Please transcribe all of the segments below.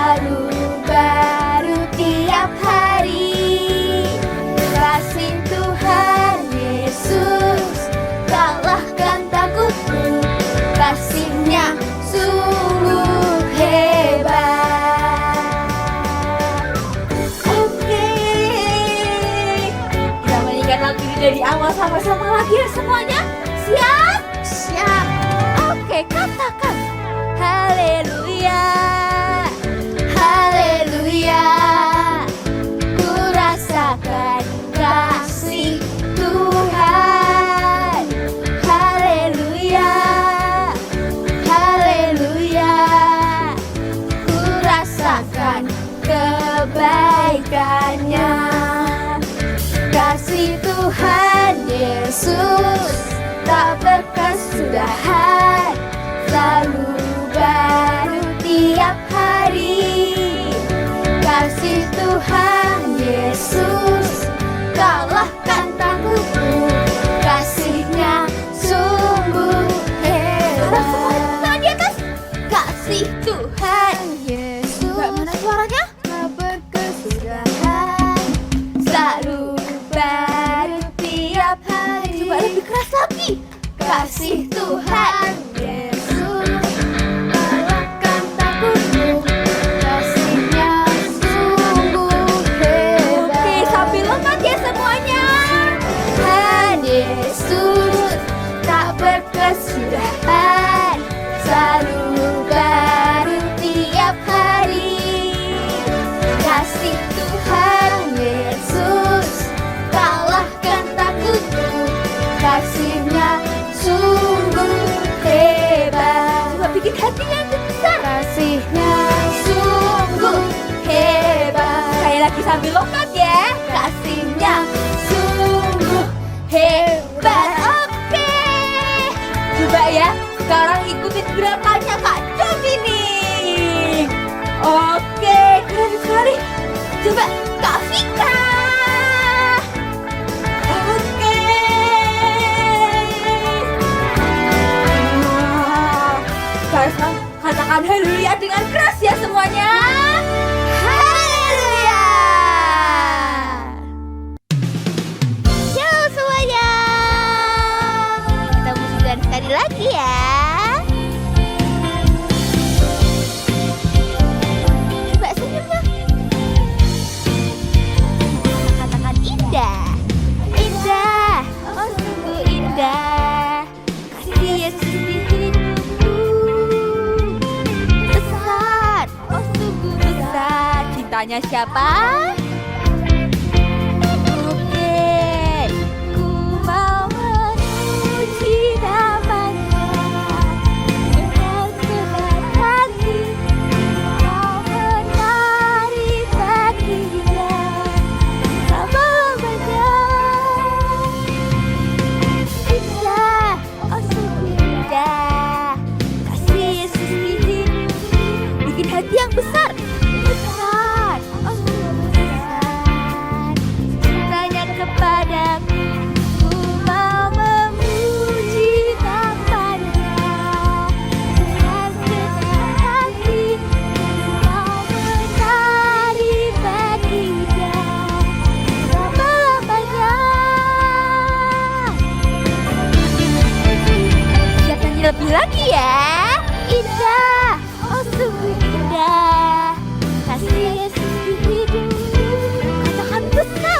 selalu baru tiap hari. Kasih Tuhan Yesus kalahkan takutmu, kasih-Nya sungguh hebat. Oke, kita menyanyikan lagu ini dari awal sama-sama lagi ya semuanya. Siap? Siap. Oke, katakan haleluya, haleluya. Ku rasakan kasih Tuhan. Haleluya, haleluya. Ku rasakan kebaikannya. Kasih Tuhan Yesus tak berkesudahan, selalu baru tiap hari. Kasih Tuhan Yesus kalahkan takutmu, kasih-Nya sungguh hebat. Tangan di atas. Kasih Tuhan Yesus, bagaimana suaranya? Tak berkesudahan, selalu baru tiap hari. Coba lebih keras lagi. Kasih Tuhan Yesus kalahkan takutmu, kasih-Nya sungguh hebat. Oke, sambil lompat ya semuanya. Tuhan Yesus tak berkesudahan, selalu baru tiap hari. Kasih Tuhan Yesus kalahkan takutmu, kasih-Nya sungguh hebat. Coba bikin hatinya yang besar. Kasih-Nya sungguh hebat. Sekali lagi sambil lompat ya. Kasih-Nya sungguh hebat. Oke, coba ya, sekarang ikutin gerakannya Kak Dominic. Oke, keren sekali. Coba Kak Vika. Katakan haleluya dengan keras ya semuanya. Haleluya. Ciao semuanya. Kita musikan sekali lagi ya. Coba senyumnya. Katakan indah. Indah. Oh sungguh indah. Kasih Yesus di hidupku. Cintanya siapa? Oke, ku mau memuji nama-Nya dengan segenap hati, mau menari bagi-Nya selama-lamanya. Indah, oh sungguh indah, kasih Yesus di hidupku. Bikin hati yang besar. Padaku, ku mau memuji nama-Nya dengan segenap hati, ku mau menari bagi-Nya selama-lamanya. Siap nyanyi lebih lagi ya. Indah, oh sungguh indah, kasih Yesus di hidupku. Katakan besar.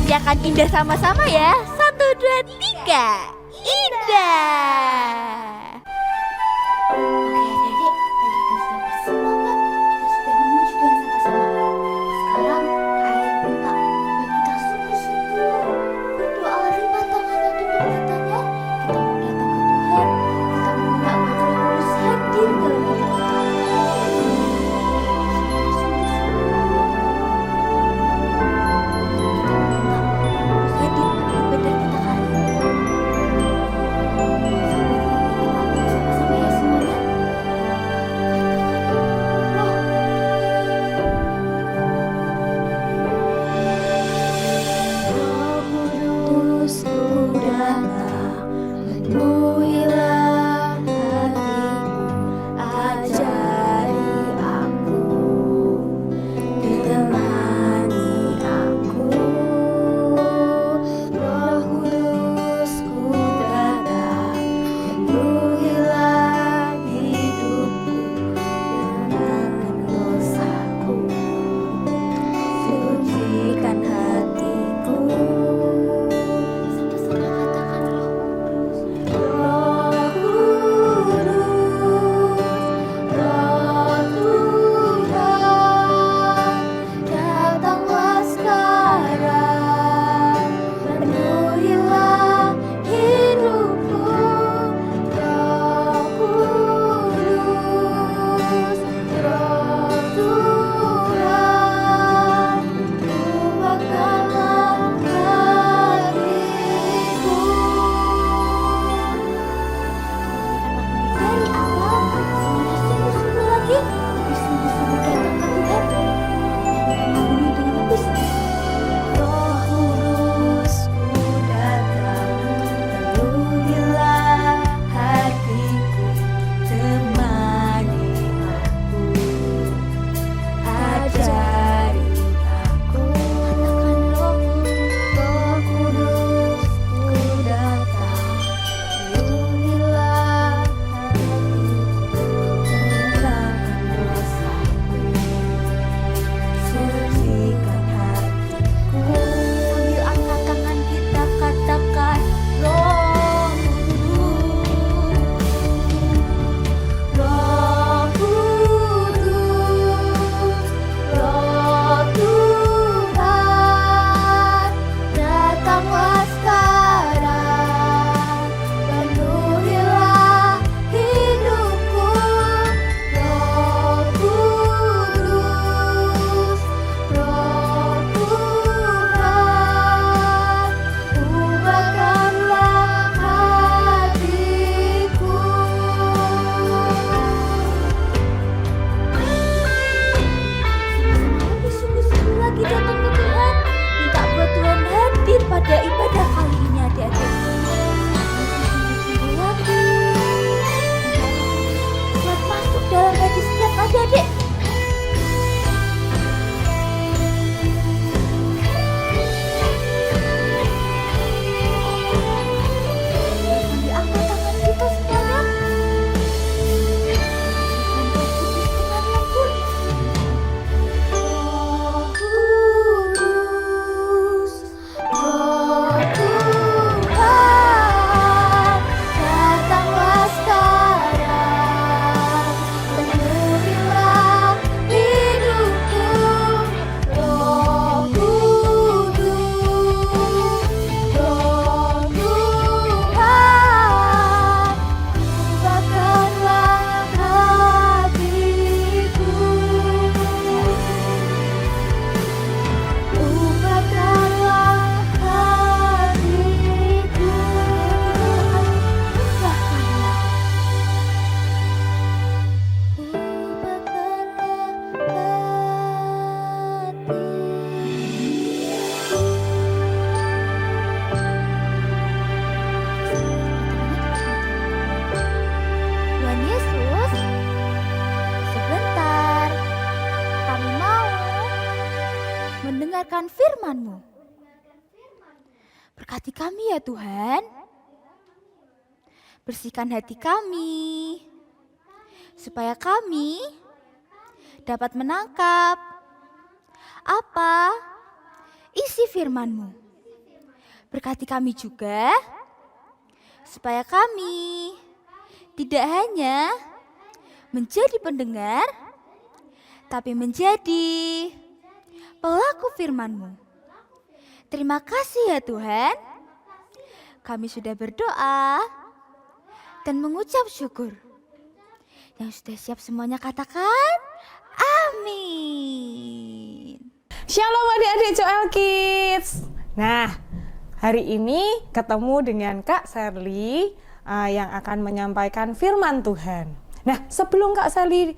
pasti akan indah sama-sama ya. 1, 2, 3. Indah. Oke adik-adik, tadi kita sudah bersemangat, kita sudah memuji Tuhan sama-sama. Sekarang kalian minta biar kita sungguh-sungguh berdoa, lipat tangannya, tutup matanya. Kita mau datang ke Tuhan, kita mau minta agar Roh Kudus hadir dalam hidup kita. mendengarkan firman-Mu. Berkati kami ya Tuhan. Bersihkan hati kami, supaya kami dapat menangkap apa isi firman-Mu. Berkati kami juga, supaya kami tidak hanya menjadi pendengar, tapi menjadi pelaku firman-Mu. Terima kasih ya Tuhan. Kami sudah berdoa dan mengucap syukur. Yang sudah siap semuanya katakan amin. Shalom adik-adik Joel Kids. Nah, hari ini ketemu dengan Kak Sherly yang akan menyampaikan firman Tuhan. Nah, sebelum Kak Sherly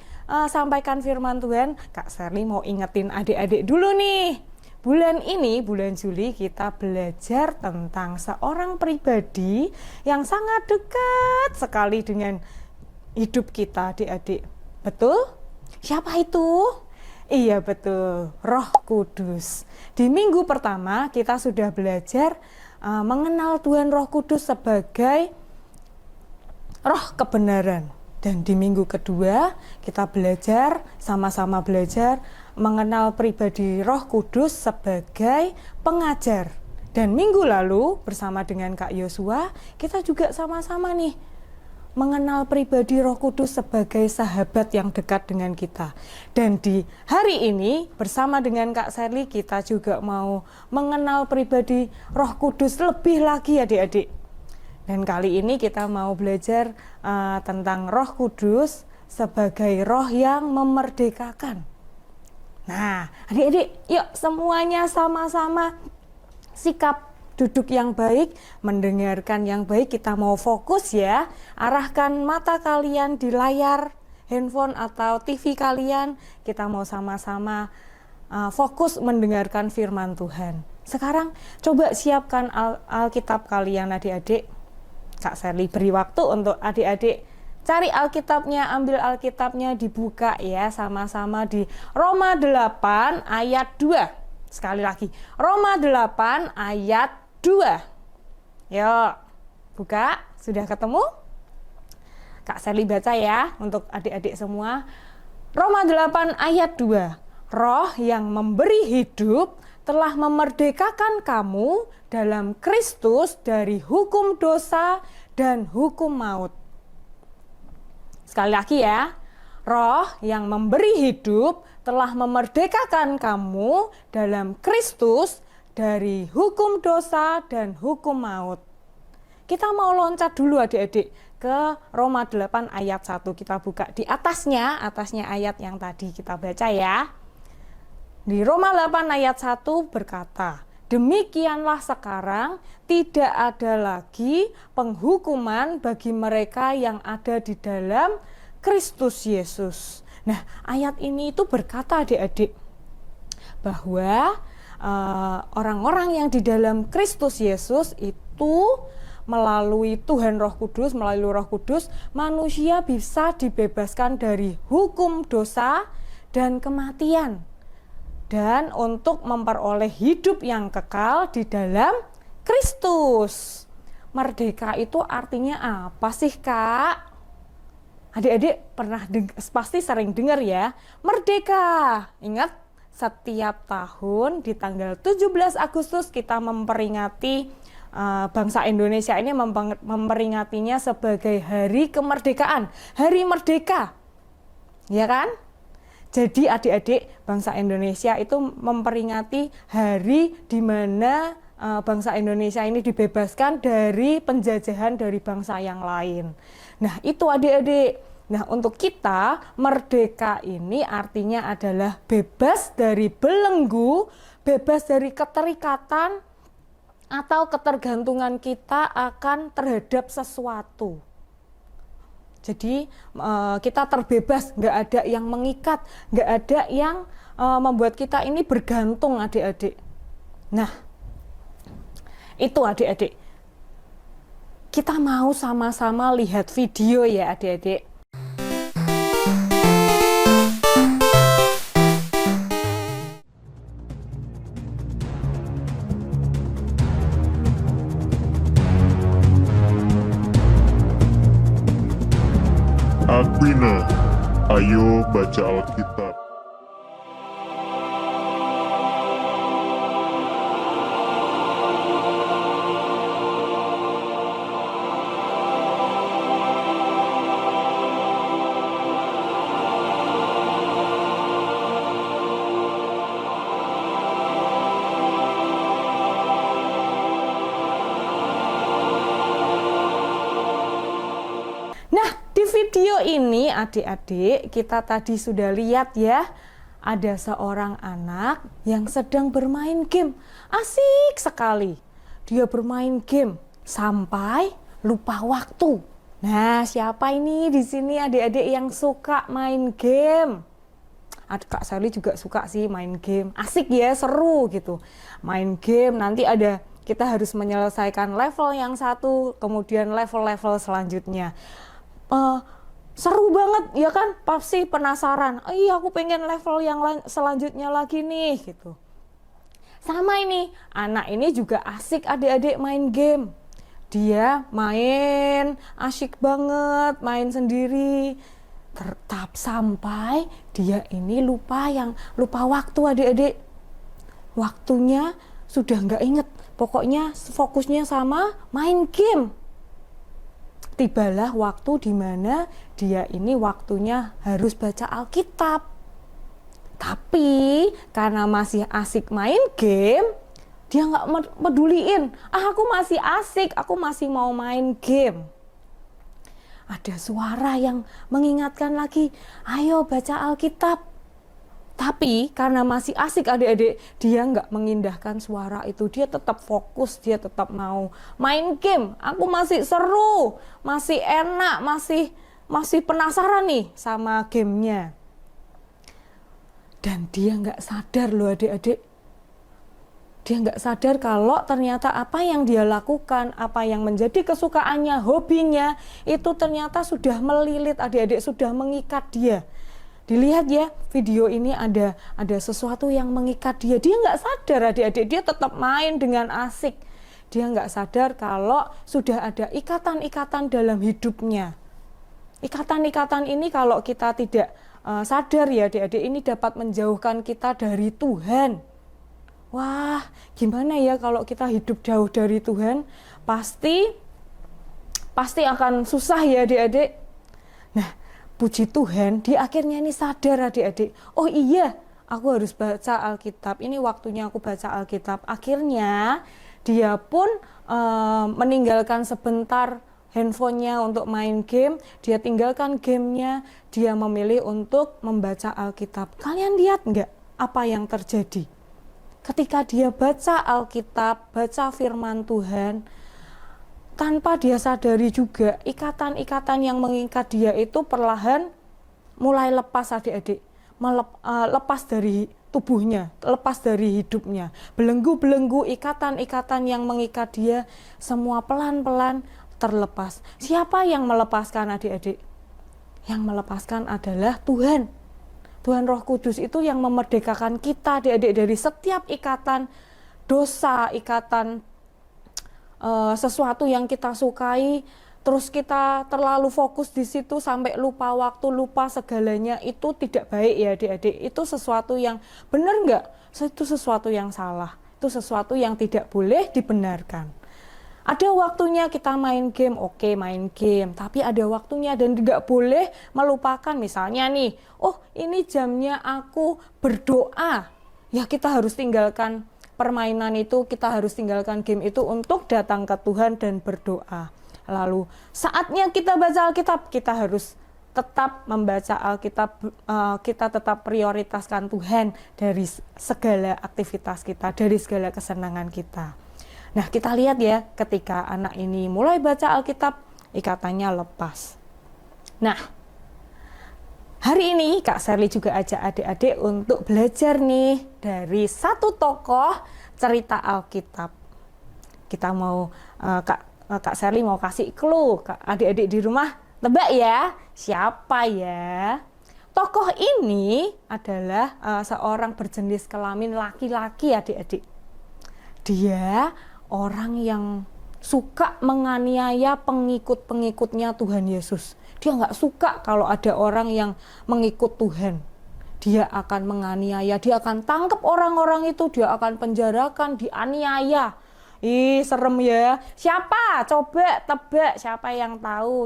sampaikan firman Tuhan, Kak Sherly mau ingetin adik-adik dulu nih. Bulan ini, bulan Juli, kita belajar tentang seorang pribadi yang sangat dekat sekali dengan hidup kita, adik-adik. Betul? Siapa itu? Iya betul, Roh Kudus. Di minggu pertama kita sudah belajar mengenal Tuhan Roh Kudus sebagai Roh kebenaran. Dan di minggu kedua kita sama-sama belajar mengenal pribadi Roh Kudus sebagai pengajar. Dan minggu lalu bersama dengan Kak Yosua kita juga sama-sama nih mengenal pribadi Roh Kudus sebagai sahabat yang dekat dengan kita. Dan di hari ini bersama dengan Kak Sherly kita juga mau mengenal pribadi Roh Kudus lebih lagi adik-adik. Dan kali ini kita mau belajar tentang Roh Kudus sebagai roh yang memerdekakan. Nah, adik-adik, yuk semuanya sama-sama sikap duduk yang baik, mendengarkan yang baik. Kita mau fokus ya. Arahkan mata kalian di layar handphone atau TV kalian. Kita mau sama-sama fokus mendengarkan firman Tuhan. Sekarang coba siapkan Alkitab kalian adik-adik. Kak Sherly beri waktu untuk adik-adik cari Alkitabnya, ambil Alkitabnya, dibuka ya sama-sama di Roma 8 ayat 2. Sekali lagi, Roma 8 ayat 2. Yuk, buka. Sudah ketemu? Kak Sherly baca ya untuk adik-adik semua. Roma 8 ayat 2. Roh yang memberi hidup telah memerdekakan kamu dalam Kristus dari hukum dosa dan hukum maut. Sekali lagi ya. Roh yang memberi hidup telah memerdekakan kamu dalam Kristus dari hukum dosa dan hukum maut. Kita mau loncat dulu adik-adik ke Roma 8 ayat 1. Kita buka di atasnya ayat yang tadi kita baca ya. Di Roma 8 ayat 1 berkata, demikianlah sekarang tidak ada lagi penghukuman bagi mereka yang ada di dalam Kristus Yesus. Nah, ayat ini itu berkata adik-adik bahwa orang-orang yang di dalam Kristus Yesus itu melalui Tuhan Roh Kudus, melalui Roh Kudus, manusia bisa dibebaskan dari hukum dosa dan kematian. Dan untuk memperoleh hidup yang kekal di dalam Kristus. Merdeka itu artinya apa sih, Kak? Adik-adik pasti sering dengar ya, merdeka. Ingat, setiap tahun di tanggal 17 Agustus kita memperingati bangsa Indonesia ini memperingatinya sebagai Hari Kemerdekaan, Hari Merdeka. Ya kan? Jadi adik-adik bangsa Indonesia itu memperingati hari di mana bangsa Indonesia ini dibebaskan dari penjajahan dari bangsa yang lain. Nah itu adik-adik. Nah untuk kita merdeka ini artinya adalah bebas dari belenggu, bebas dari keterikatan atau ketergantungan kita akan terhadap sesuatu. Jadi kita terbebas, nggak ada yang mengikat, nggak ada yang membuat kita ini bergantung adik-adik. Nah, itu adik-adik. Kita mau sama-sama lihat video ya adik-adik. Aquina, ayo baca Alkitab. video ini adik-adik kita tadi sudah lihat ya, ada seorang anak yang sedang bermain game. Asik sekali. Dia bermain game sampai lupa waktu. Nah, siapa ini di sini adik-adik yang suka main game? Kak Sally juga suka sih main game. Asik ya, seru gitu. Main game nanti kita harus menyelesaikan level yang satu, kemudian level-level selanjutnya. Seru banget ya kan, pasti penasaran. Iya, aku pengen level yang selanjutnya lagi nih gitu. Sama ini, anak ini juga asik adik-adik main game. Dia main asyik banget, main sendiri. Tetap sampai dia ini lupa waktu adik-adik. Waktunya sudah nggak inget, pokoknya fokusnya sama main game. Tibalah waktu di mana dia ini waktunya harus baca Alkitab. Tapi karena masih asik main game, dia nggak peduliin. Aku masih asik, aku masih mau main game. Ada suara yang mengingatkan lagi, ayo baca Alkitab. Tapi karena masih asik adik-adik, dia nggak mengindahkan suara itu. Dia tetap fokus, dia tetap mau main game. Aku masih seru, masih enak, masih penasaran nih sama gamenya. Dan dia nggak sadar loh adik-adik. Dia nggak sadar kalau ternyata apa yang dia lakukan, apa yang menjadi kesukaannya, hobinya, itu ternyata sudah melilit adik-adik, sudah mengikat dia. Dilihat ya, video ini ada sesuatu yang mengikat dia. Dia nggak sadar adik-adik, dia tetap main dengan asik. Dia nggak sadar kalau sudah ada ikatan-ikatan dalam hidupnya. Ikatan-ikatan ini kalau kita tidak sadar ya adik-adik, ini dapat menjauhkan kita dari Tuhan. Wah, gimana ya kalau kita hidup jauh dari Tuhan? Pasti akan susah ya adik-adik. Nah, puji Tuhan, di akhirnya ini sadar adik-adik. Oh iya, aku harus baca Alkitab. Ini waktunya aku baca Alkitab. Akhirnya dia pun meninggalkan sebentar handphonenya untuk main game, dia tinggalkan gamenya, dia memilih untuk membaca Alkitab. Kalian lihat nggak apa yang terjadi? Ketika dia baca Alkitab, baca firman Tuhan, tanpa dia sadari juga, ikatan-ikatan yang mengikat dia itu perlahan mulai lepas adik-adik. Lepas dari tubuhnya, lepas dari hidupnya. Belenggu-belenggu ikatan-ikatan yang mengikat dia, semua pelan-pelan terlepas. Siapa yang melepaskan adik-adik? Yang melepaskan adalah Tuhan. Tuhan Roh Kudus itu yang memerdekakan kita adik-adik dari setiap ikatan dosa, ikatan sesuatu yang kita sukai, terus kita terlalu fokus di situ sampai lupa waktu, lupa segalanya. Itu tidak baik ya adik-adik. Itu sesuatu yang benar nggak? Itu sesuatu yang salah. Itu sesuatu yang tidak boleh dibenarkan. Ada waktunya kita main game, oke main game, tapi ada waktunya dan tidak boleh melupakan. Misalnya nih, oh ini jamnya aku berdoa, ya kita harus tinggalkan permainan itu, kita harus tinggalkan game itu untuk datang ke Tuhan dan berdoa. Lalu saatnya kita baca Alkitab, kita harus tetap membaca Alkitab, kita tetap prioritaskan Tuhan dari segala aktivitas kita, dari segala kesenangan kita. Nah, kita lihat ya, ketika anak ini mulai baca Alkitab, ikatannya lepas. Nah, hari ini Kak Sally juga ajak adik-adik untuk belajar nih dari satu tokoh cerita Alkitab. Kita mau, Kak Sally mau kasih clue, adik-adik di rumah tebak ya, siapa ya? Tokoh ini adalah seorang berjenis kelamin laki-laki adik-adik. Dia orang yang suka menganiaya pengikut-pengikutnya Tuhan Yesus. Dia nggak suka kalau ada orang yang mengikut Tuhan. Dia akan menganiaya, dia akan tangkap orang-orang itu, dia akan penjarakan, dianiaya. Ih, serem ya. Siapa? Coba tebak, siapa yang tahu?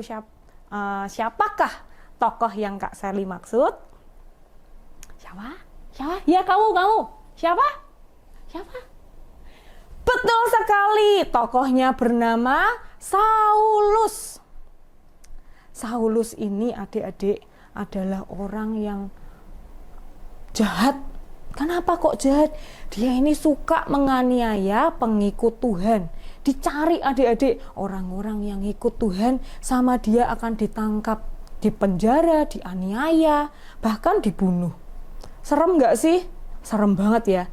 Siapakah tokoh yang Kak Sally maksud? Siapa? Ya kamu. Siapa? Betul sekali, tokohnya bernama Saulus. Saulus ini adik-adik adalah orang yang jahat. Kenapa kok jahat? Dia ini suka menganiaya pengikut Tuhan. Dicari adik-adik, orang-orang yang ikut Tuhan sama dia akan ditangkap, dipenjara, dianiaya, bahkan dibunuh. Serem nggak sih? Serem banget ya.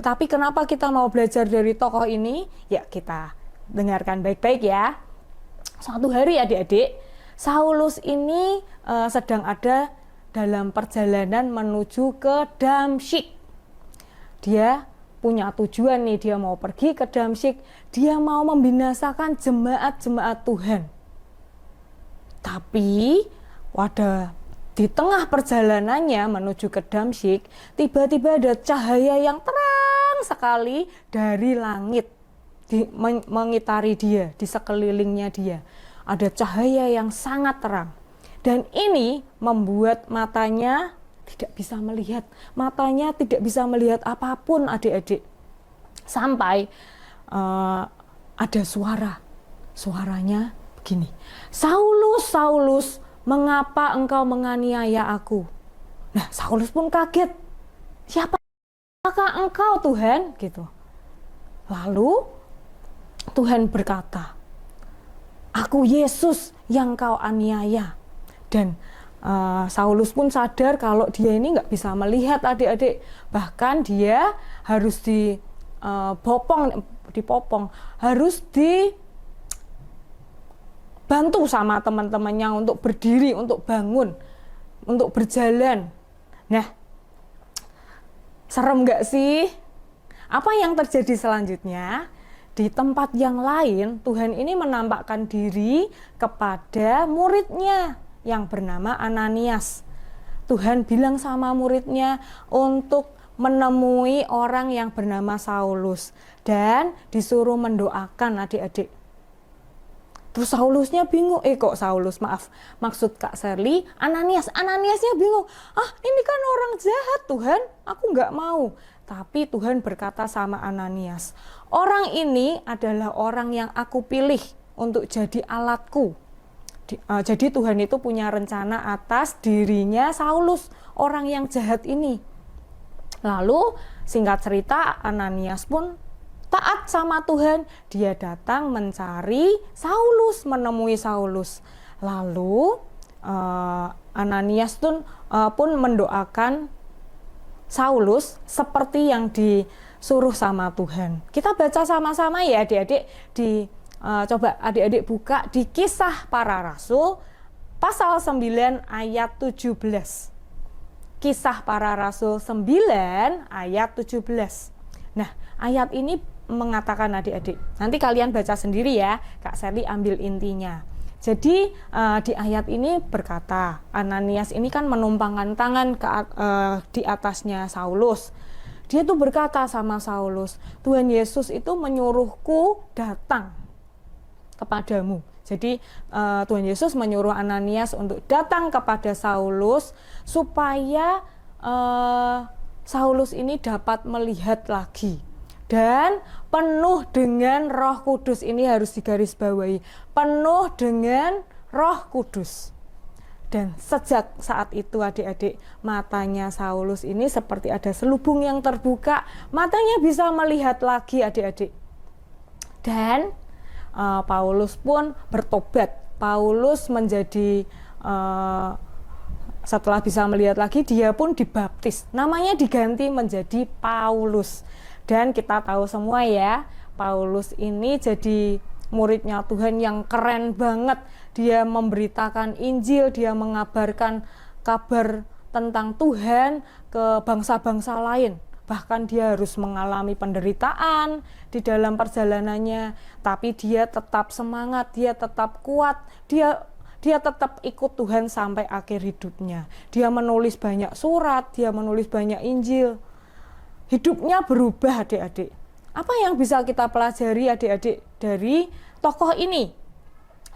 Tapi kenapa kita mau belajar dari tokoh ini? Ya, kita dengarkan baik-baik ya. Suatu hari adik-adik, Saulus ini sedang ada dalam perjalanan menuju ke Damsyik. Dia punya tujuan nih, dia mau pergi ke Damsyik, dia mau membinasakan jemaat-jemaat Tuhan. Tapi di tengah perjalanannya menuju ke Damsyik, tiba-tiba ada cahaya yang terang sekali dari langit mengitari dia, di sekelilingnya dia. Ada cahaya yang sangat terang. Dan ini membuat matanya tidak bisa melihat. Matanya tidak bisa melihat apapun adik-adik. Sampai ada suara. Suaranya begini. Saulus, Saulus, mengapa engkau menganiaya aku? Nah, Saulus pun kaget. Siapakah engkau, Tuhan? Gitu. Lalu Tuhan berkata, aku Yesus yang kau aniaya. Dan Saulus pun sadar kalau dia ini nggak bisa melihat adik-adik. Bahkan dia harus dipopong, harus dibantu sama teman-temannya untuk berdiri, untuk bangun, untuk berjalan. Nah, serem nggak sih? Apa yang terjadi selanjutnya? Di tempat yang lain, Tuhan ini menampakkan diri kepada muridnya yang bernama Ananias. Tuhan bilang sama muridnya untuk menemui orang yang bernama Saulus dan disuruh mendoakan adik-adik. Terus Saulusnya bingung, maksud Kak Sherly, Ananiasnya bingung. Ini kan orang jahat Tuhan, aku nggak mau. Tapi Tuhan berkata sama Ananias, orang ini adalah orang yang aku pilih untuk jadi alatku. Jadi Tuhan itu punya rencana atas dirinya Saulus, orang yang jahat ini. Lalu singkat cerita, Ananias pun taat sama Tuhan. Dia datang mencari Saulus, menemui Saulus. Lalu Ananias pun mendoakan Saulus seperti yang disuruh sama Tuhan. Kita baca sama-sama ya adik-adik. Coba adik-adik buka di Kisah Para Rasul pasal 9 ayat 17. Kisah Para Rasul 9 ayat 17. Nah, ayat ini mengatakan adik-adik, nanti kalian baca sendiri ya, Kak Sherly ambil intinya. Jadi di ayat ini berkata, Ananias ini kan menumpangkan tangan di atasnya Saulus. Dia tuh berkata sama Saulus, Tuhan Yesus itu menyuruhku datang kepadamu. Jadi Tuhan Yesus menyuruh Ananias untuk datang kepada Saulus supaya Saulus ini dapat melihat lagi. Dan penuh dengan Roh Kudus, ini harus digarisbawahi, penuh dengan Roh Kudus. Dan sejak saat itu adik-adik, matanya Saulus ini seperti ada selubung yang terbuka, matanya bisa melihat lagi adik-adik. Dan Paulus pun bertobat. Paulus menjadi setelah bisa melihat lagi, dia pun dibaptis. Namanya diganti menjadi Paulus. Dan kita tahu semua ya, Paulus ini jadi muridnya Tuhan yang keren banget. Dia memberitakan Injil, dia mengabarkan kabar tentang Tuhan ke bangsa-bangsa lain. Bahkan dia harus mengalami penderitaan di dalam perjalanannya, tapi dia tetap semangat, dia tetap kuat, dia tetap ikut Tuhan sampai akhir hidupnya. Dia menulis banyak surat, dia menulis banyak Injil. Hidupnya berubah adik-adik. Apa yang bisa kita pelajari adik-adik dari tokoh ini?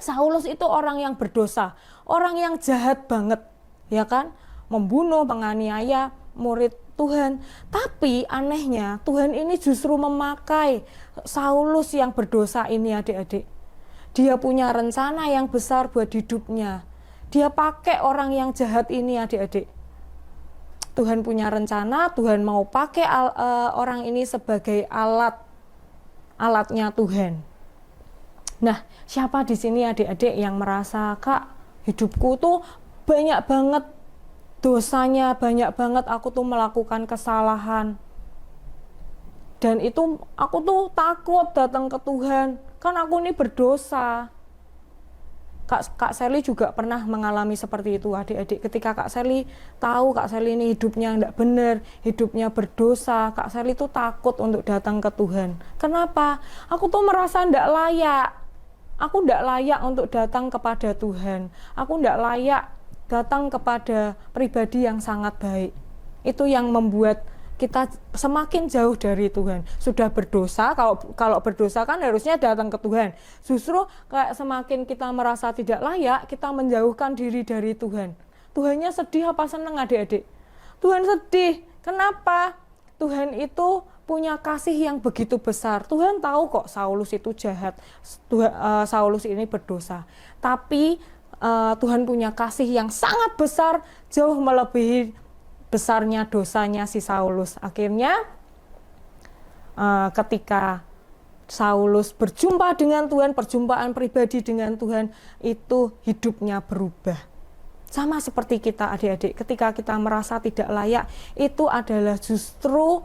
Saulus itu orang yang berdosa, orang yang jahat banget, ya kan? Membunuh, menganiaya murid Tuhan. Tapi anehnya Tuhan ini justru memakai Saulus yang berdosa ini adik-adik. Dia punya rencana yang besar buat hidupnya. Dia pakai orang yang jahat ini, adik-adik. Tuhan punya rencana, Tuhan mau pakai orang ini sebagai alatnya Tuhan. Nah, siapa di sini adik-adik yang merasa, Kak, hidupku tuh banyak banget dosanya, banyak banget aku tuh melakukan kesalahan. Dan itu aku tuh takut datang ke Tuhan, kan aku ini berdosa. Kak Sally juga pernah mengalami seperti itu, adik-adik. Ketika Kak Sally tahu Kak Sally ini hidupnya tidak benar, hidupnya berdosa, Kak Sally itu takut untuk datang ke Tuhan. Kenapa? Aku tuh merasa tidak layak. Aku tidak layak untuk datang kepada Tuhan. Aku tidak layak datang kepada pribadi yang sangat baik. Itu yang membuat kita semakin jauh dari Tuhan. Sudah berdosa, kalau berdosa kan harusnya datang ke Tuhan. Justru kayak semakin kita merasa tidak layak, kita menjauhkan diri dari Tuhan. Tuhannya sedih apa senang, adik-adik? Tuhan sedih. Kenapa? Tuhan itu punya kasih yang begitu besar. Tuhan tahu kok Saulus itu jahat. Saulus ini berdosa. Tapi Tuhan punya kasih yang sangat besar, jauh melebihi besarnya dosanya si Saulus. Akhirnya ketika Saulus berjumpa dengan Tuhan, perjumpaan pribadi dengan Tuhan, itu hidupnya berubah. Sama seperti kita, adik-adik, ketika kita merasa tidak layak, itu adalah justru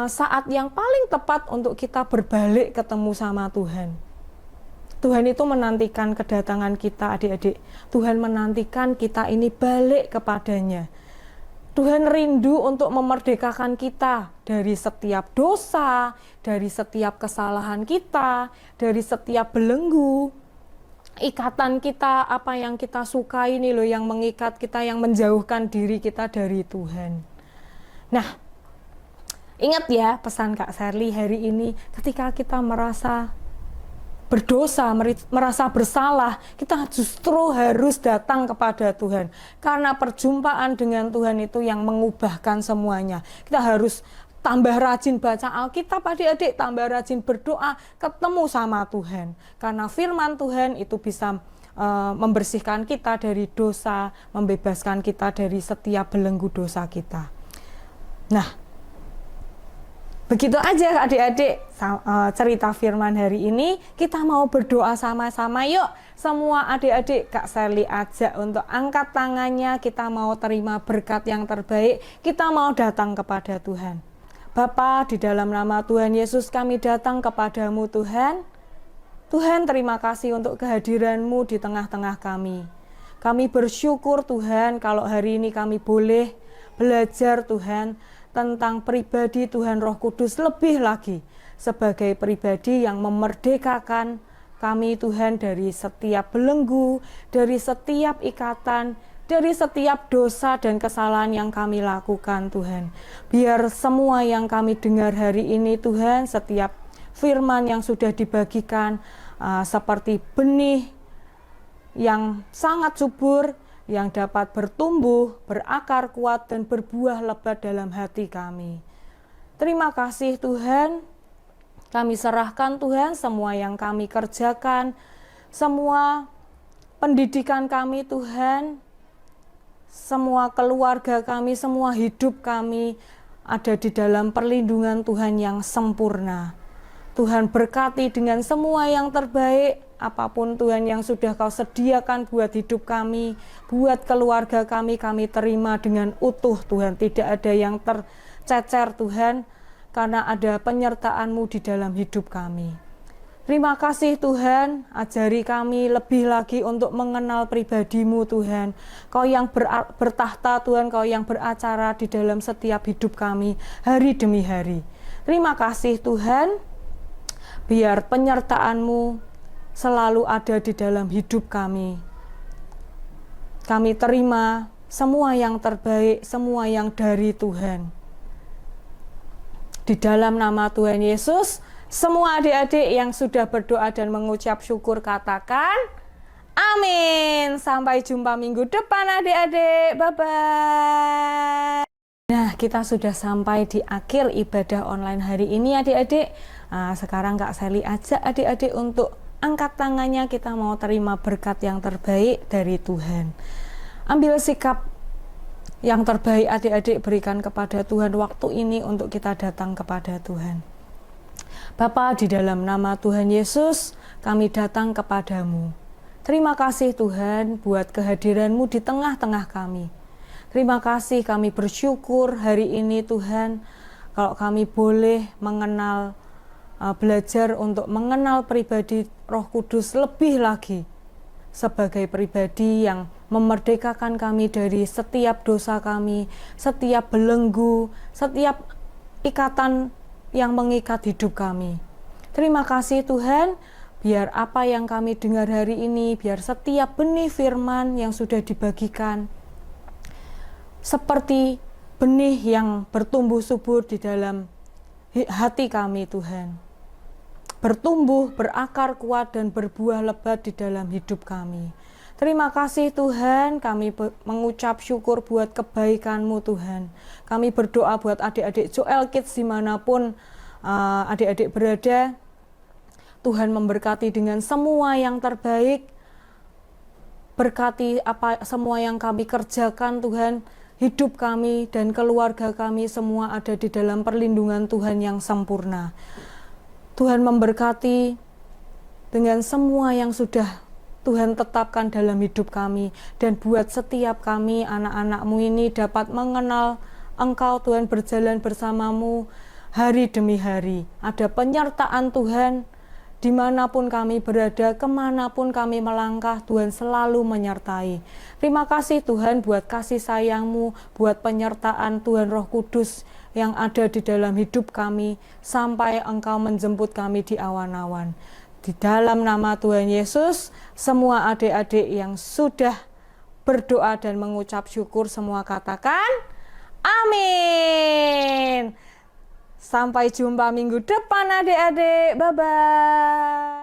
saat yang paling tepat untuk kita berbalik ketemu sama Tuhan. Tuhan itu menantikan kedatangan kita, adik-adik. Tuhan menantikan kita ini balik kepadanya. Tuhan rindu untuk memerdekakan kita dari setiap dosa, dari setiap kesalahan kita, dari setiap belenggu. Ikatan kita, apa yang kita suka ini loh yang mengikat kita, yang menjauhkan diri kita dari Tuhan. Nah, ingat ya pesan Kak Sally hari ini, ketika kita merasa berdosa, merasa bersalah, kita justru harus datang kepada Tuhan. Karena perjumpaan dengan Tuhan itu yang mengubahkan semuanya. Kita harus tambah rajin baca Alkitab, adik-adik, tambah rajin berdoa, ketemu sama Tuhan. Karena firman Tuhan itu bisa membersihkan kita dari dosa, membebaskan kita dari setiap belenggu dosa kita. Nah, begitu aja adik-adik cerita firman hari ini. Kita mau berdoa sama-sama yuk. Semua adik-adik Kak Sally ajak untuk angkat tangannya. Kita mau terima berkat yang terbaik. Kita mau datang kepada Tuhan. Bapa, di dalam nama Tuhan Yesus kami datang kepadamu Tuhan. Tuhan, terima kasih untuk kehadiran-Mu di tengah-tengah kami. Kami bersyukur Tuhan kalau hari ini kami boleh belajar Tuhan tentang pribadi Tuhan Roh Kudus lebih lagi sebagai pribadi yang memerdekakan kami Tuhan dari setiap belenggu, dari setiap ikatan, dari setiap dosa dan kesalahan yang kami lakukan Tuhan. Biar semua yang kami dengar hari ini Tuhan, setiap firman yang sudah dibagikan seperti benih yang sangat subur, yang dapat bertumbuh, berakar kuat, dan berbuah lebat dalam hati kami. Terima kasih Tuhan, kami serahkan Tuhan semua yang kami kerjakan, semua pendidikan kami Tuhan, semua keluarga kami, semua hidup kami ada di dalam perlindungan Tuhan yang sempurna. Tuhan berkati dengan semua yang terbaik, apapun Tuhan yang sudah Kau sediakan buat hidup kami, buat keluarga kami terima dengan utuh Tuhan. Tidak ada yang tercecer Tuhan, karena ada penyertaan-Mu di dalam hidup kami. Terima kasih Tuhan, ajari kami lebih lagi untuk mengenal pribadi-Mu Tuhan. Kau yang bertahta Tuhan, Kau yang beracara di dalam setiap hidup kami, hari demi hari. Terima kasih Tuhan, biar penyertaan-Mu selalu ada di dalam hidup kami. Kami terima semua yang terbaik, semua yang dari Tuhan. Di dalam nama Tuhan Yesus, semua adik-adik yang sudah berdoa dan mengucap syukur katakan, amin. Sampai jumpa minggu depan adik-adik. Bye-bye. Nah, kita sudah sampai di akhir ibadah online hari ini adik-adik. Sekarang Kak Sally ajak adik-adik untuk angkat tangannya, kita mau terima berkat yang terbaik dari Tuhan. Ambil sikap yang terbaik adik-adik, berikan kepada Tuhan waktu ini untuk kita datang kepada Tuhan. Bapa, di dalam nama Tuhan Yesus, kami datang kepadamu. Terima kasih Tuhan buat kehadiran-Mu di tengah-tengah kami. Terima kasih, kami bersyukur hari ini Tuhan, kalau kami boleh mengenal, belajar untuk mengenal pribadi Roh Kudus lebih lagi, sebagai pribadi yang memerdekakan kami dari setiap dosa kami, setiap belenggu, setiap ikatan yang mengikat hidup kami. Terima kasih Tuhan, biar apa yang kami dengar hari ini, biar setiap benih firman yang sudah dibagikan, seperti benih yang bertumbuh subur di dalam hati kami Tuhan. Bertumbuh, berakar kuat, dan berbuah lebat di dalam hidup kami. Terima kasih Tuhan, kami mengucap syukur buat kebaikan-Mu Tuhan. Kami berdoa buat adik-adik Joel Kids dimanapun adik-adik berada. Tuhan memberkati dengan semua yang terbaik. Berkati semua yang kami kerjakan Tuhan. Hidup kami dan keluarga kami semua ada di dalam perlindungan Tuhan yang sempurna. Tuhan memberkati dengan semua yang sudah Tuhan tetapkan dalam hidup kami, dan buat setiap kami anak-anak-Mu ini dapat mengenal Engkau Tuhan, berjalan bersama-Mu hari demi hari. Ada penyertaan Tuhan dimanapun kami berada, kemanapun kami melangkah, Tuhan selalu menyertai. Terima kasih Tuhan buat kasih sayang-Mu, buat penyertaan Tuhan Roh Kudus yang ada di dalam hidup kami, sampai Engkau menjemput kami di awan-awan. Di dalam nama Tuhan Yesus, semua adik-adik yang sudah berdoa dan mengucap syukur, semua katakan amin. Sampai jumpa minggu depan adik-adik. Bye-bye.